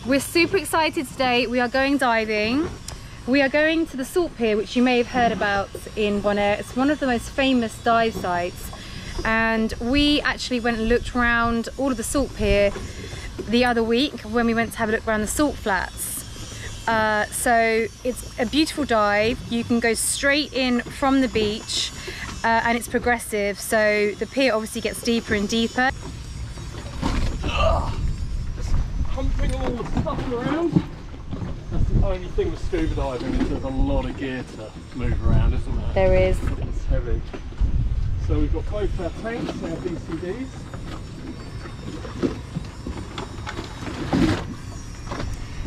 We're super excited today. We are going diving. We are going to the Salt Pier, which you may have heard about in Bonaire. It's one of the most famous dive sites. And we actually went and looked around all of the Salt Pier the other week when we went to have a look around the salt flats. So it's a beautiful dive. You can go straight in from the beach and it's progressive. So the pier obviously gets deeper and deeper. Just humping all the stuff around. That's the only thing with scuba diving is there's a lot of gear to move around, isn't there? There is. It's heavy. So we've got both our tanks, our BCDs.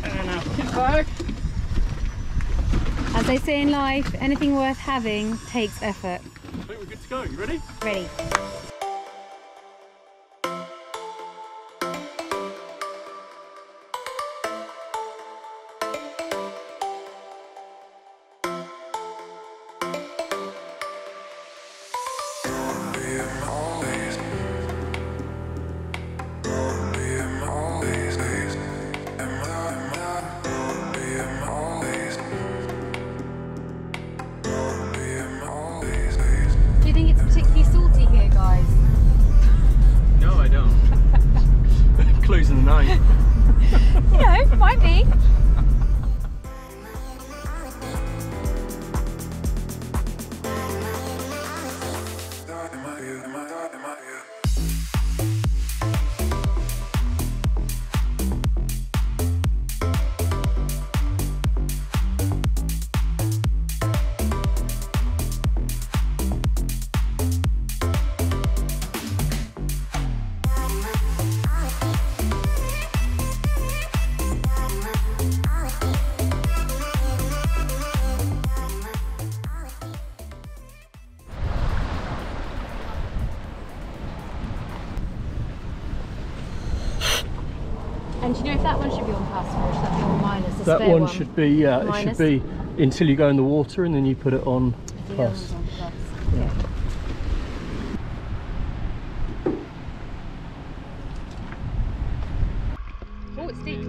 And our kit bag. As they say in life, anything worth having takes effort. I think we're good to go. You ready? Ready. Do you think it's particularly salty here, guys? No, I don't. Clues in the name. You know, might be. And do you know if that one should be on plus or should that be on minus? The That spare one should be, yeah, it minus? should be until you go in the water and then you put it on The other plus. one's on plus. Yeah. Okay. Oh, it's deep.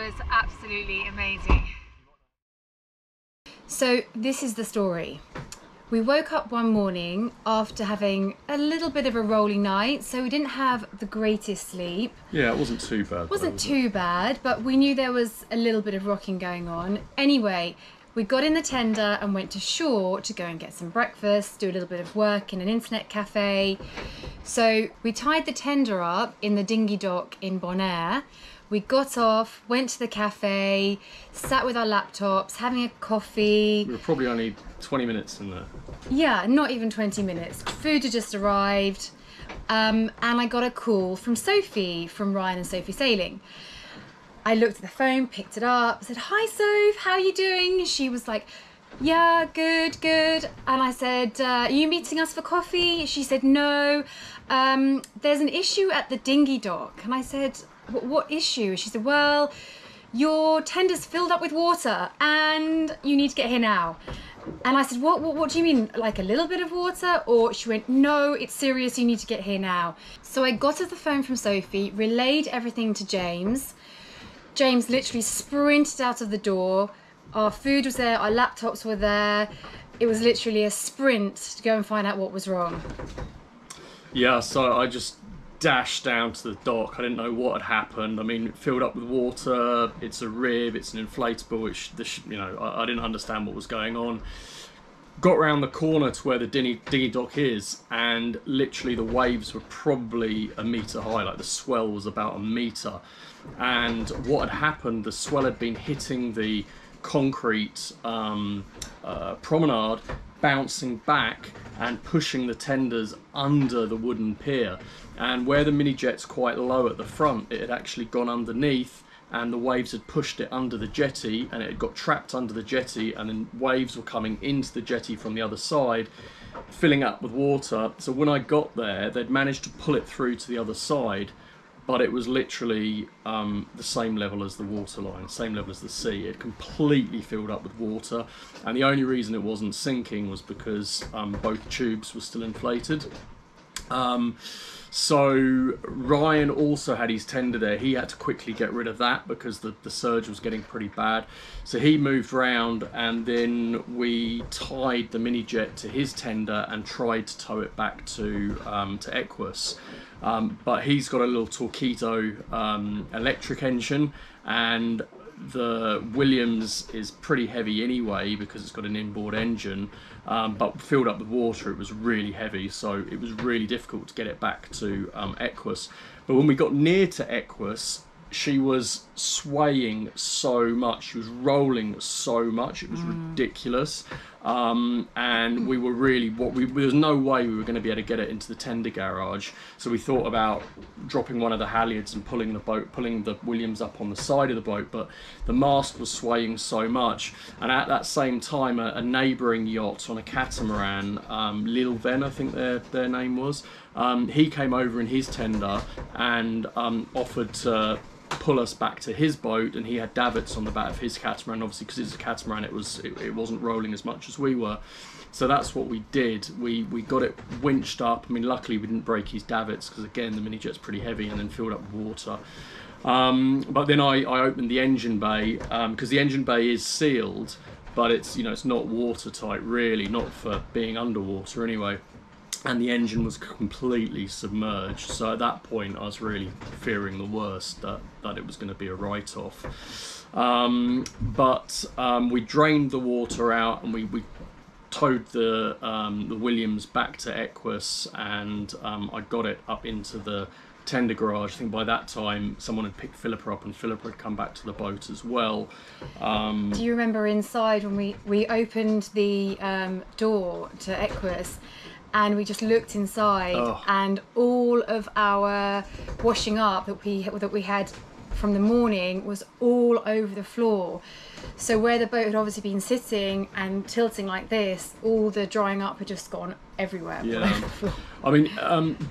was absolutely amazing. So this is the story. We woke up one morning after having a little bit of a rolling night, so we didn't have the greatest sleep. Yeah, it wasn't too bad. Wasn't too bad, but we knew there was a little bit of rocking going on. Anyway, we got in the tender and went to shore to go and get some breakfast, do a little bit of work in an internet cafe. So we tied the tender up in the dinghy dock in Bonaire. We got off, went to the cafe, sat with our laptops, having a coffee. We were probably only 20 minutes in there. Yeah, not even 20 minutes. Food had just arrived. And I got a call from Sophie, from Ryan and Sophie Sailing. I looked at the phone, picked it up, said, "Hi Soph, how are you doing?" She was like, "Yeah, good, good." And I said, "Are you meeting us for coffee?" She said, "No, there's an issue at the dinghy dock." And I said, "What issue?" She said, "Well, your tender's filled up with water and you need to get here now." And I said, what do you mean? Like a little bit of water? Or she went, "No, it's serious, you need to get here now." So I got off the phone from Sophie, relayed everything to James. James literally sprinted out of the door. Our food was there, our laptops were there. It was literally a sprint to go and find out what was wrong. Yeah, so I just dashed down to the dock. I didn't know what had happened. I mean, it filled up with water. It's a rib. It's an inflatable. Which you know, I didn't understand what was going on. Got round the corner to where the dinghy dock is, and literally the waves were probably a metre high. Like the swell was about a metre, and what had happened? The swell had been hitting the concrete promenade, bouncing back and pushing the tenders under the wooden pier. And where the mini-jet's quite low at the front, it had actually gone underneath, and the waves had pushed it under the jetty, and it had got trapped under the jetty, and then waves were coming into the jetty from the other side, filling up with water. So when I got there, they'd managed to pull it through to the other side, but it was literally the same level as the waterline, same level as the sea. It completely filled up with water, and the only reason it wasn't sinking was because both tubes were still inflated. So Ryan also had his tender there. He had to quickly get rid of that because the surge was getting pretty bad. So he moved round, and then we tied the mini-jet to his tender and tried to tow it back to Aequus. But he's got a little Torquedo electric engine, and the Williams is pretty heavy anyway because it's got an inboard engine, but filled up with water, it was really heavy, so it was really difficult to get it back to Aequus. But when we got near to Aequus, she was swaying so much, she was rolling so much, it was ridiculous. And we were really, there was no way we were going to be able to get it into the tender garage. So we thought about dropping one of the halyards and pulling the Williams up on the side of the boat, but the mast was swaying so much. And at that same time, a neighbouring yacht on a catamaran, Lil Ven, I think their name was, he came over in his tender and offered to pull us back to his boat, and he had davits on the back of his catamaran. Obviously, because it's a catamaran, it wasn't rolling as much as we were. So that's what we did. We got it winched up. I mean, luckily we didn't break his davits because again the mini-jet's pretty heavy, and then filled up with water. But then I opened the engine bay because the engine bay is sealed, but it's it's not watertight really, not for being underwater anyway. And the engine was completely submerged. So at that point, I was really fearing the worst, that it was going to be a write-off. But we drained the water out, and we towed the Williams back to Aequus, and I got it up into the tender garage. I think by that time someone had picked Philippa up, and Philippa had come back to the boat as well. Do you remember inside when we opened the door to Aequus? And we just looked inside, and all of our washing up that we had from the morning was all over the floor. So where the boat had obviously been sitting and tilting like this, all the drying up had just gone everywhere. Yeah. I mean,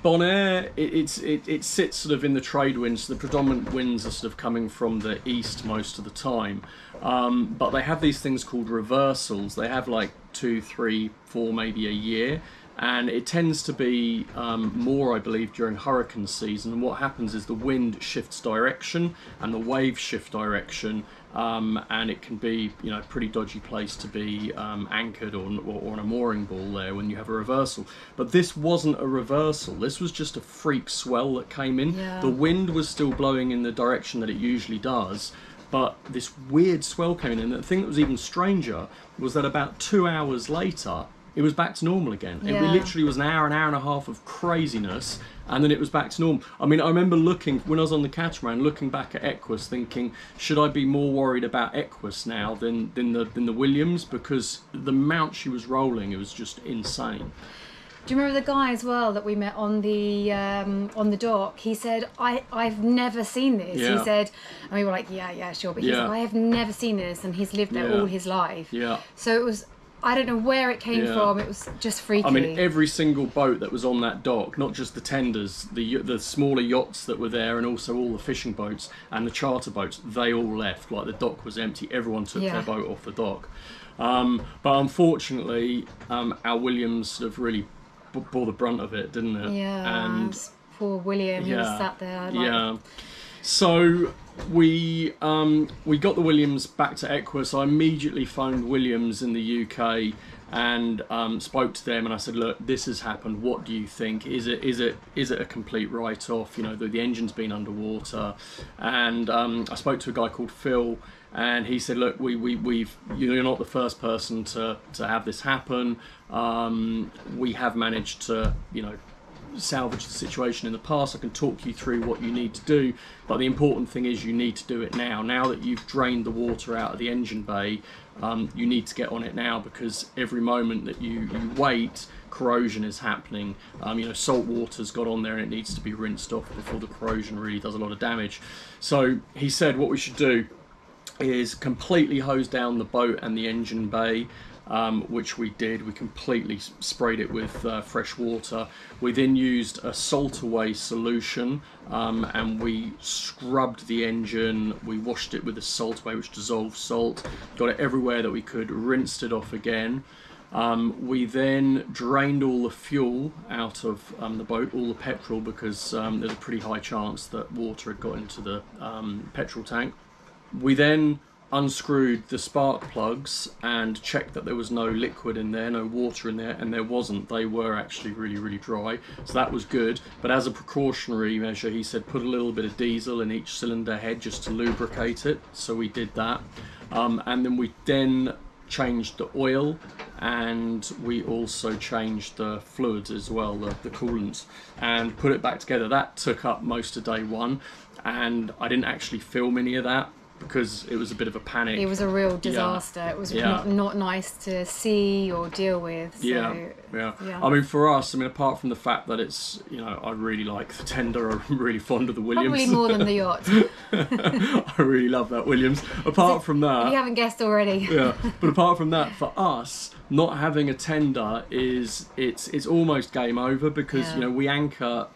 Bonaire, it sits sort of in the trade winds. So the predominant winds are sort of coming from the east most of the time. But they have these things called reversals. They have like 2, 3, 4 maybe a year. and it tends to be more, I believe, during hurricane season. And what happens is the wind shifts direction and the waves shift direction, and it can be, you know, a pretty dodgy place to be anchored or on a mooring ball there when you have a reversal. But this wasn't a reversal. This was just a freak swell that came in. Yeah. The wind was still blowing in the direction that it usually does, but this weird swell came in. And the thing that was even stranger was that about 2 hours later, it was back to normal again. It literally was an hour and a half of craziness, and then it was back to normal. I mean, I remember looking, when I was on the catamaran, looking back at Aequus, thinking, should I be more worried about Aequus now than the Williams? Because the amount she was rolling, it was just insane. Do you remember the guy as well that we met on the dock? He said, I've never seen this. Yeah. He said, and we were like, yeah, sure. But he said, I have never seen this, and he's lived there all his life. Yeah. So it was, I don't know where it came from. It was just freaky. I mean, every single boat that was on that dock, not just the tenders, the smaller yachts that were there, and also all the fishing boats and the charter boats, they all left. Like, the dock was empty. Everyone took their boat off the dock. But unfortunately, our Williams sort of really bore the brunt of it, didn't it? Yeah. And poor William, who was sat there. Like... So we got the Williams back to Aequus. I immediately phoned Williams in the UK and spoke to them, and I said, look, this has happened. What do you think? Is it a complete write-off? You know, the engine's been underwater. And I spoke to a guy called Phil, and he said, look, you're not the first person to have this happen. We have managed to, you know, salvage the situation in the past. I can talk you through what you need to do, but the important thing is you need to do it now. Now that you've drained the water out of the engine bay, you need to get on it now, because every moment that you wait, corrosion is happening. You know, salt water's got on there and it needs to be rinsed off before the corrosion really does a lot of damage. So he said what we should do is completely hose down the boat and the engine bay, which we did. We completely sprayed it with fresh water. We then used a salt away solution, and we scrubbed the engine. We washed it with a salt away, which dissolved salt, got it everywhere that we could, rinsed it off again. We then drained all the fuel out of the boat, all the petrol, because there's a pretty high chance that water had got into the petrol tank. We then unscrewed the spark plugs and checked that there was no liquid in there, no water in there, and there wasn't. They were actually really, really dry, so that was good. But as a precautionary measure, he said put a little bit of diesel in each cylinder head just to lubricate it, so we did that. And then we changed the oil, and we also changed the fluids as well, the coolants, and put it back together. That took up most of day one, and I didn't actually film any of that because it was a bit of a panic. It was a real disaster. It was not nice to see or deal with. So, yeah. I mean, for us, I mean, apart from the fact that it's, you know, I really like the tender. I'm really fond of the Williams. Probably more than the yacht. I really love that Williams. Apart from that, if you haven't guessed already. But apart from that, for us, not having a tender it's almost game over, because you know, we anchor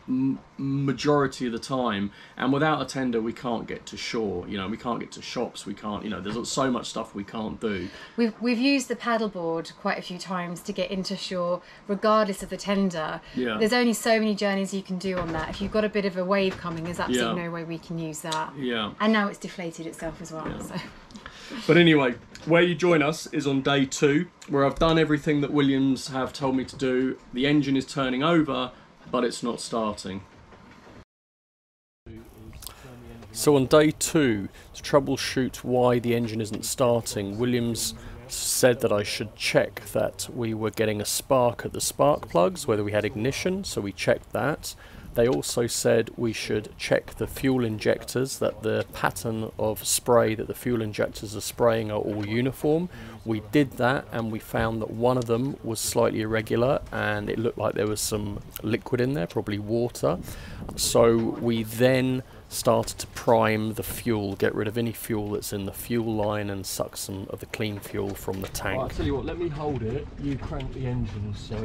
majority of the time, and without a tender we can't get to shore. You know, we can't get to shops, we can't, you know, there's so much stuff we can't do. We've used the paddleboard quite a few times to get into shore regardless of the tender. There's only so many journeys you can do on that. If you've got a bit of a wave coming, there's absolutely no way we can use that. And now it's deflated itself as well. So. But anyway, where you join us is on day 2, where I've done everything that Williams have told me to do. The engine is turning over, but it's not starting. So on day 2, to troubleshoot why the engine isn't starting, Williams said that I should check that we were getting a spark at the spark plugs, whether we had ignition, so we checked that. They also said we should check the fuel injectors, that the pattern of spray that the fuel injectors are spraying are all uniform. We did that, and we found that one of them was slightly irregular and it looked like there was some liquid in there, probably water. So we then started to prime the fuel, get rid of any fuel that's in the fuel line and suck some of the clean fuel from the tank. Right, I'll tell you what, let me hold it, you crank the engine, so...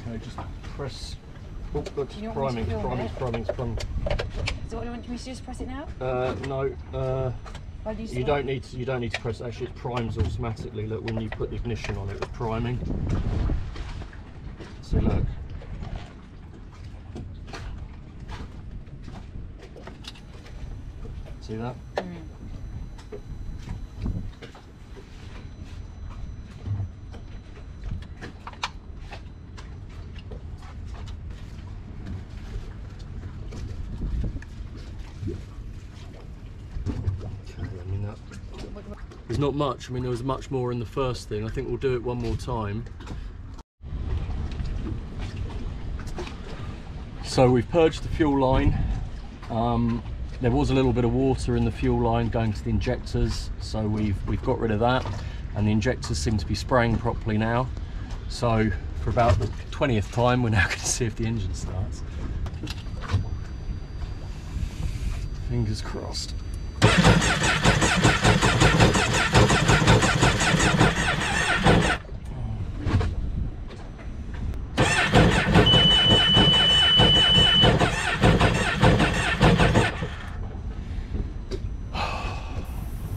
Okay, just press... Oh, look, it's priming. So what, do you want me to just press it now? No. You don't need to press it. Actually, it primes automatically. Look, when you put the ignition on, it was priming. So look. See that? There's not much. I mean, there was much more in the first thing. I think we'll do it one more time. So we've purged the fuel line. There was a little bit of water in the fuel line going to the injectors, so we've got rid of that, and the injectors seem to be spraying properly now. So for about the 20th time, we're now going to see if the engine starts. Fingers crossed.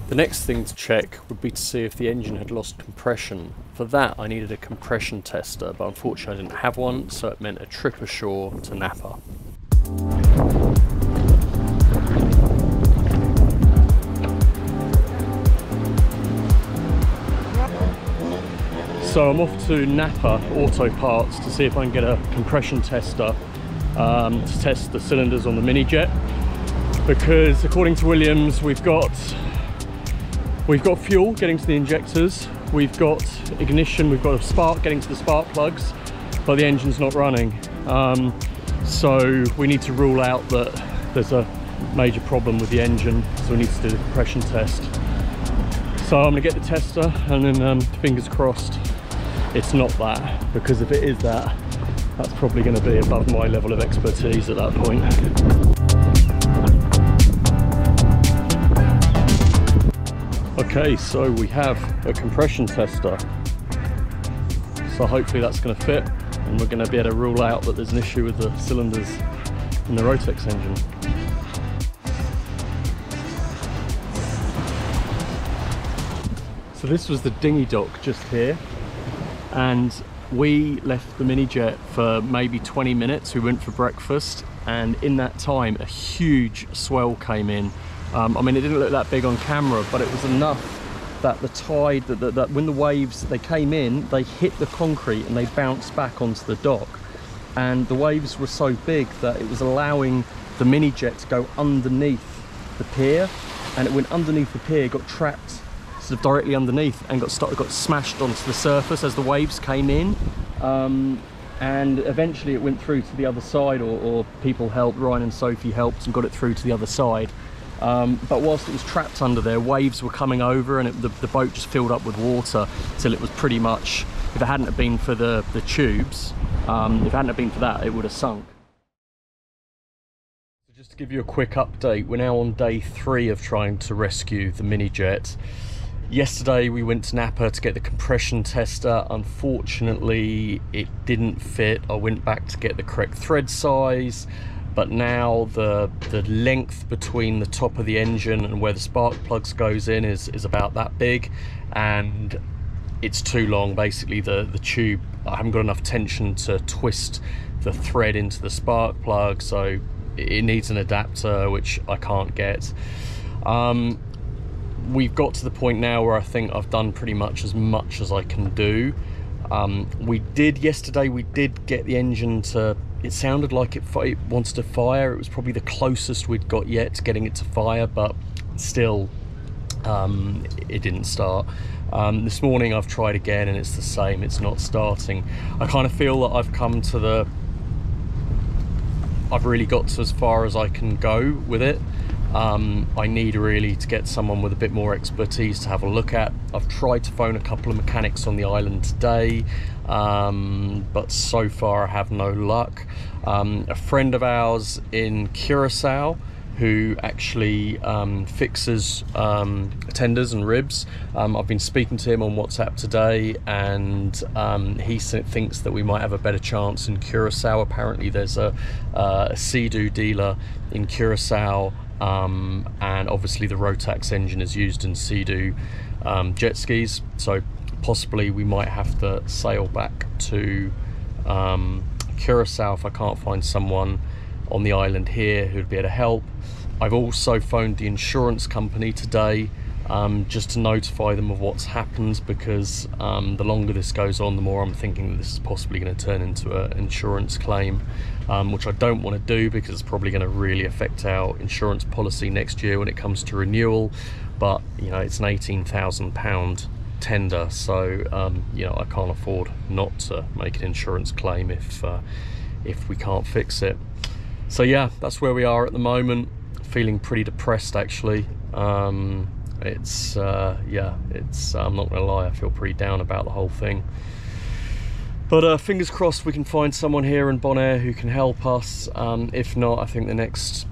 The next thing to check would be to see if the engine had lost compression. For that I needed a compression tester, but unfortunately I didn't have one, so it meant a trip ashore to Napa. So I'm off to Napa Auto Parts to see if I can get a compression tester to test the cylinders on the Minijet, because according to Williams we've got fuel getting to the injectors, we've got ignition, we've got a spark getting to the spark plugs, but the engine's not running. So we need to rule out that there's a major problem with the engine, so we need to do the compression test. So I'm going to get the tester, and then fingers crossed it's not that, because if it is that, that's probably going to be above my level of expertise at that point. Okay, so we have a compression tester, so hopefully that's going to fit, and we're going to be able to rule out that there's an issue with the cylinders in the Rotex engine. So this was the dinghy dock just here, and we left the Minijet for maybe 20 minutes. We went for breakfast, and in that time a huge swell came in. I mean, it didn't look that big on camera, but it was enough that the tide, that when the waves, they came in, they hit the concrete and they bounced back onto the dock. And the waves were so big that it was allowing the Minijet to go underneath the pier, and it went underneath the pier, got trapped sort of directly underneath, and got smashed onto the surface as the waves came in. And eventually it went through to the other side, or people helped, Ryan and Sophie helped and got it through to the other side. But whilst it was trapped under there, waves were coming over, and the boat just filled up with water till it was pretty much, if it hadn't have been for the tubes, if it hadn't have been for that, it would have sunk. So just to give you a quick update, we're now on day 3 of trying to rescue the Minijet. Yesterday we went to Napa to get the compression tester. Unfortunately it didn't fit. I went back to get the correct thread size, but now the length between the top of the engine and where the spark plugs goes in is about that big, and it's too long. Basically the tube, I haven't got enough tension to twist the thread into the spark plug, so it needs an adapter, which I can't get. We've got to the point now where I think I've done pretty much as I can do. Yesterday we did get the engine to, it sounded like it wants to fire. It was probably the closest we'd got yet to getting it to fire, but still it didn't start. This morning I've tried again and it's the same, it's not starting. I kind of feel that I've really got to as far as I can go with it. I need really to get someone with a bit more expertise to have a look at. I've tried to phone a couple of mechanics on the island today, but so far I have no luck. A friend of ours in Curacao who actually fixes tenders and ribs, I've been speaking to him on WhatsApp today, and he thinks that we might have a better chance in Curacao. Apparently there's a Sea-Doo dealer in Curacao and obviously the Rotax engine is used in Sea-Doo jet skis, so possibly we might have to sail back to Curacao if I can't find someone on the island here who'd be able to help. I've also phoned the insurance company today just to notify them of what's happened, because the longer this goes on, the more I'm thinking that this is possibly going to turn into an insurance claim, which I don't want to do because it's probably going to really affect our insurance policy next year when it comes to renewal. But you know, it's an £18,000 tender, so you know, I can't afford not to make an insurance claim if we can't fix it. So yeah, that's where we are at the moment. Feeling pretty depressed actually. It's yeah, it's I'm not gonna lie, I feel pretty down about the whole thing, but fingers crossed we can find someone here in Bonaire who can help us. If not, I think the next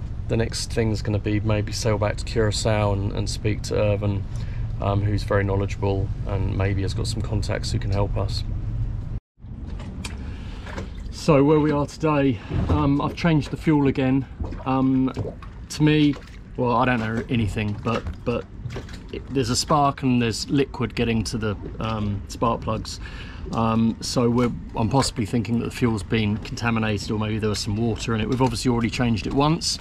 thing is going to be maybe sail back to Curacao and speak to Irvin, who's very knowledgeable and maybe has got some contacts who can help us. So where we are today, I've changed the fuel again. To me, well, I don't know anything, but there's a spark and there's liquid getting to the spark plugs. So I'm possibly thinking that the fuel's been contaminated, or maybe there was some water in it. We've obviously already changed it once,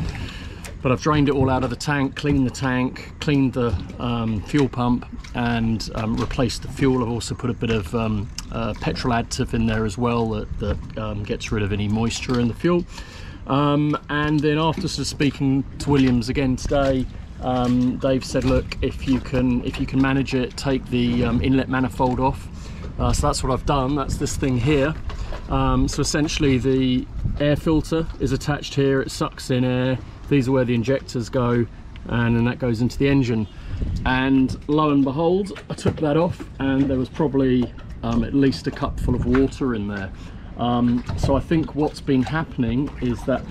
but I've drained it all out of the tank, cleaned the fuel pump, and replaced the fuel. I've also put a bit of petrol additive in there as well that gets rid of any moisture in the fuel. And then after sort of speaking to Williams again today, they've said, look, if you can manage it, take the inlet manifold off. So that's what I've done. That's this thing here. So essentially the air filter is attached here. It sucks in air. These are where the injectors go, and then that goes into the engine. And lo and behold, I took that off and there was probably at least a cup full of water in there. So I think what's been happening is that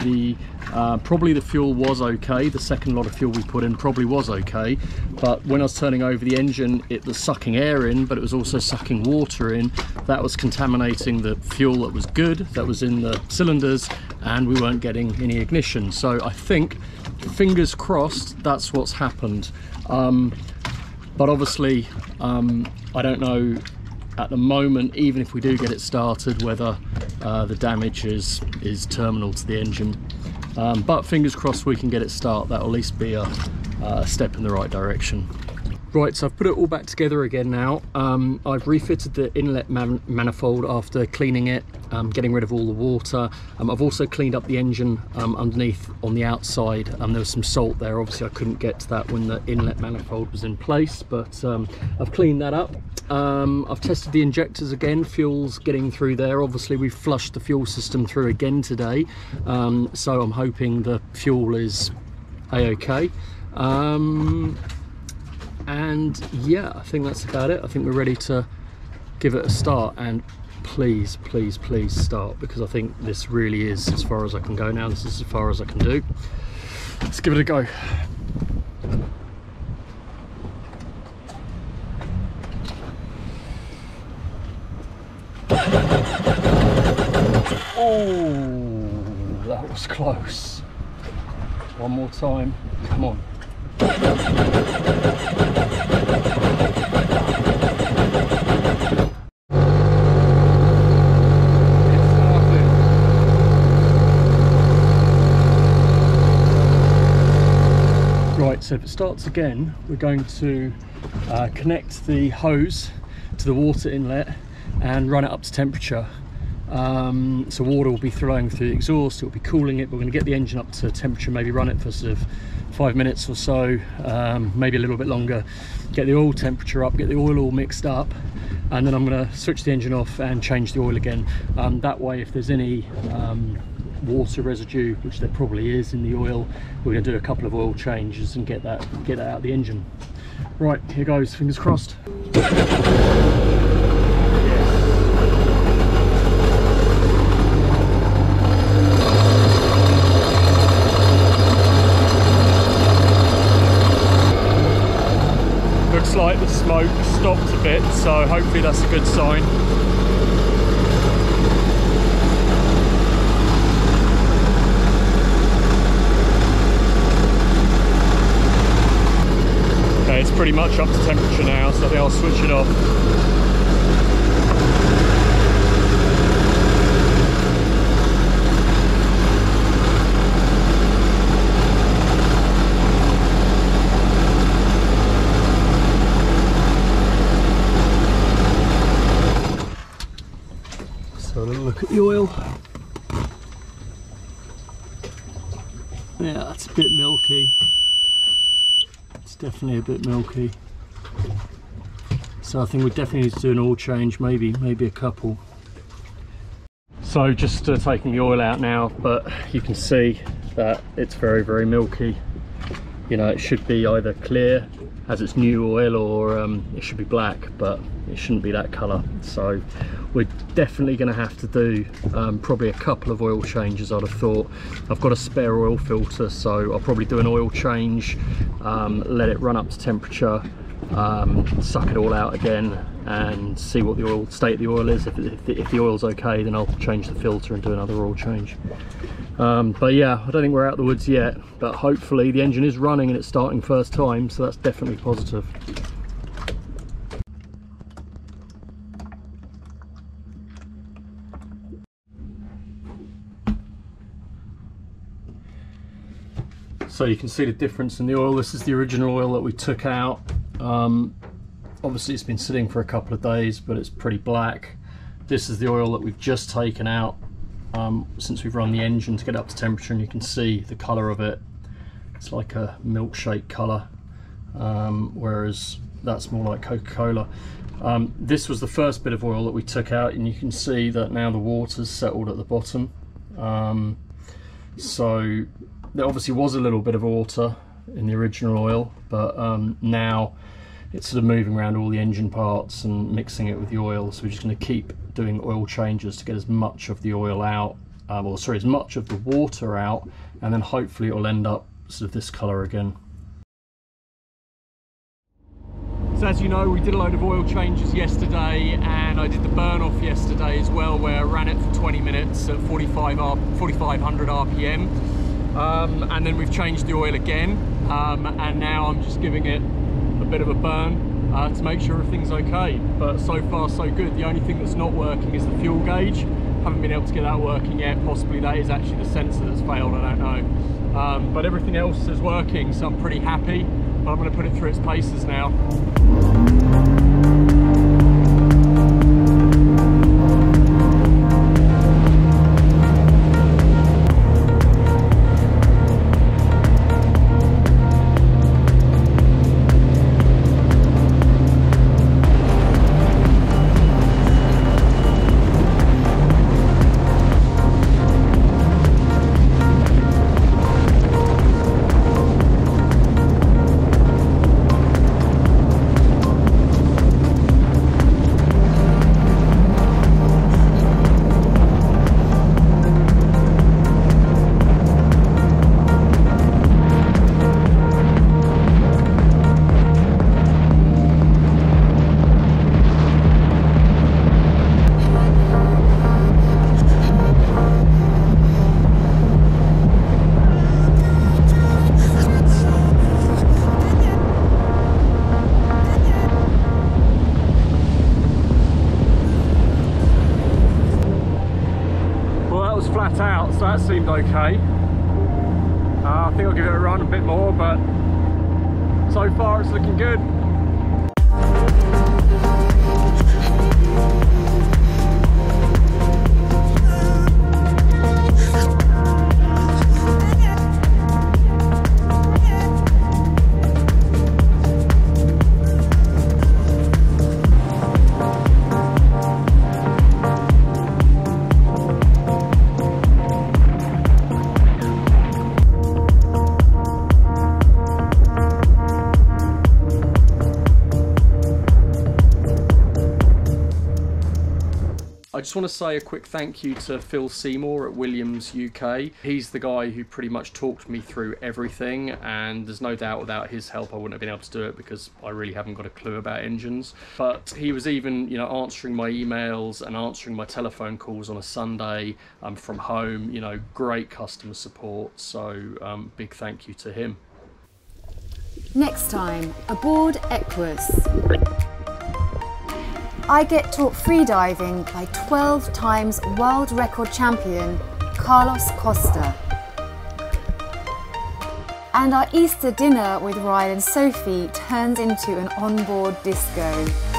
probably the fuel was okay. The second lot of fuel we put in probably was okay, but when I was turning over the engine, it was sucking air in, but it was also sucking water in. That was contaminating the fuel that was good, that was in the cylinders, and we weren't getting any ignition. So I think, fingers crossed, that's what's happened. But obviously, I don't know at the moment, even if we do get it started, whether the damage is terminal to the engine. But fingers crossed we can get it started. That'll at least be a step in the right direction. Right, so I've put it all back together again now. I've refitted the inlet manifold after cleaning it, getting rid of all the water. I've also cleaned up the engine underneath on the outside. There was some salt there. Obviously I couldn't get to that when the inlet manifold was in place, but I've cleaned that up. I've tested the injectors again. Fuel's getting through there. Obviously we've flushed the fuel system through again today, so I'm hoping the fuel is a-okay. And yeah, I think that's about it. I think we're ready to give it a start, and please, please, please start, because I think this really is as far as I can go now. This is as far as I can do. Let's give it a go. Oh, that was close. One more time, come on. Right, so if it starts again, we're going to connect the hose to the water inlet and run it up to temperature. So water will be flowing through the exhaust, it will be cooling it. We're going to get the engine up to temperature, maybe run it for sort of 5 minutes or so, maybe a little bit longer, get the oil temperature up, get the oil all mixed up, and then I'm going to switch the engine off and change the oil again. That way, if there's any water residue, which there probably is in the oil, we're going to do a couple of oil changes and get that out of the engine. Right, here goes, fingers crossed. Looks like the smoke stopped a bit, so hopefully that's a good sign. pretty much up to temperature now, so I think I'll switch it off. So a little look at the oil. Yeah, that's a bit milky. It's definitely a bit milky. So I think we definitely need to do an oil change, maybe a couple. So just taking the oil out now, but you can see that it's very, very milky. You know, it should be either clear as it's new oil, or it should be black, but it shouldn't be that colour. So we're definitely going to have to do probably a couple of oil changes, I'd have thought. I've got a spare oil filter, so I'll probably do an oil change, let it run up to temperature, suck it all out again and see what the oil state of the oil is. If the oil's okay, then I'll change the filter and do another oil change. But yeah, I don't think we're out of the woods yet, but hopefully the engine is running and it's starting first time, so that's definitely positive. So you can see the difference in the oil. This is the original oil that we took out. Obviously it's been sitting for a couple of days, but it's pretty black. This is the oil that we've just taken out since we've run the engine to get up to temperature, and you can see the colour of it. It's like a milkshake colour, whereas that's more like Coca-Cola. This was the first bit of oil that we took out, and you can see that now the water's settled at the bottom. So there obviously was a little bit of water in the original oil, but now it's sort of moving around all the engine parts and mixing it with the oil. So we're just going to keep doing oil changes to get as much of the oil out, or sorry, as much of the water out, and then hopefully it'll end up sort of this colour again. So as you know, we did a load of oil changes yesterday, and I did the burn off yesterday as well, where I ran it for 20 minutes at 4,500 RPM. And then we've changed the oil again, and now I'm just giving it a bit of a burn to make sure everything's okay. But so far so good. The only thing that's not working is the fuel gauge. Haven't been able to get that working yet. Possibly that is actually the sensor that's failed, I don't know. But everything else is working, so I'm pretty happy. But I'm going to put it through its paces now. Out, so that seemed okay. I think I'll give it a run a bit more, but so far it's looking good. I just want to say a quick thank you to Phil Seymour at Williams UK. He's the guy who pretty much talked me through everything, and there's no doubt without his help I wouldn't have been able to do it, because I really haven't got a clue about engines. But he was even, you know, answering my emails and answering my telephone calls on a Sunday from home. You know, great customer support, so big thank you to him. Next time, aboard Aequus. I get taught freediving by 12 times world record champion Carlos Costa. And our Easter dinner with Ryan and Sophie turns into an onboard disco.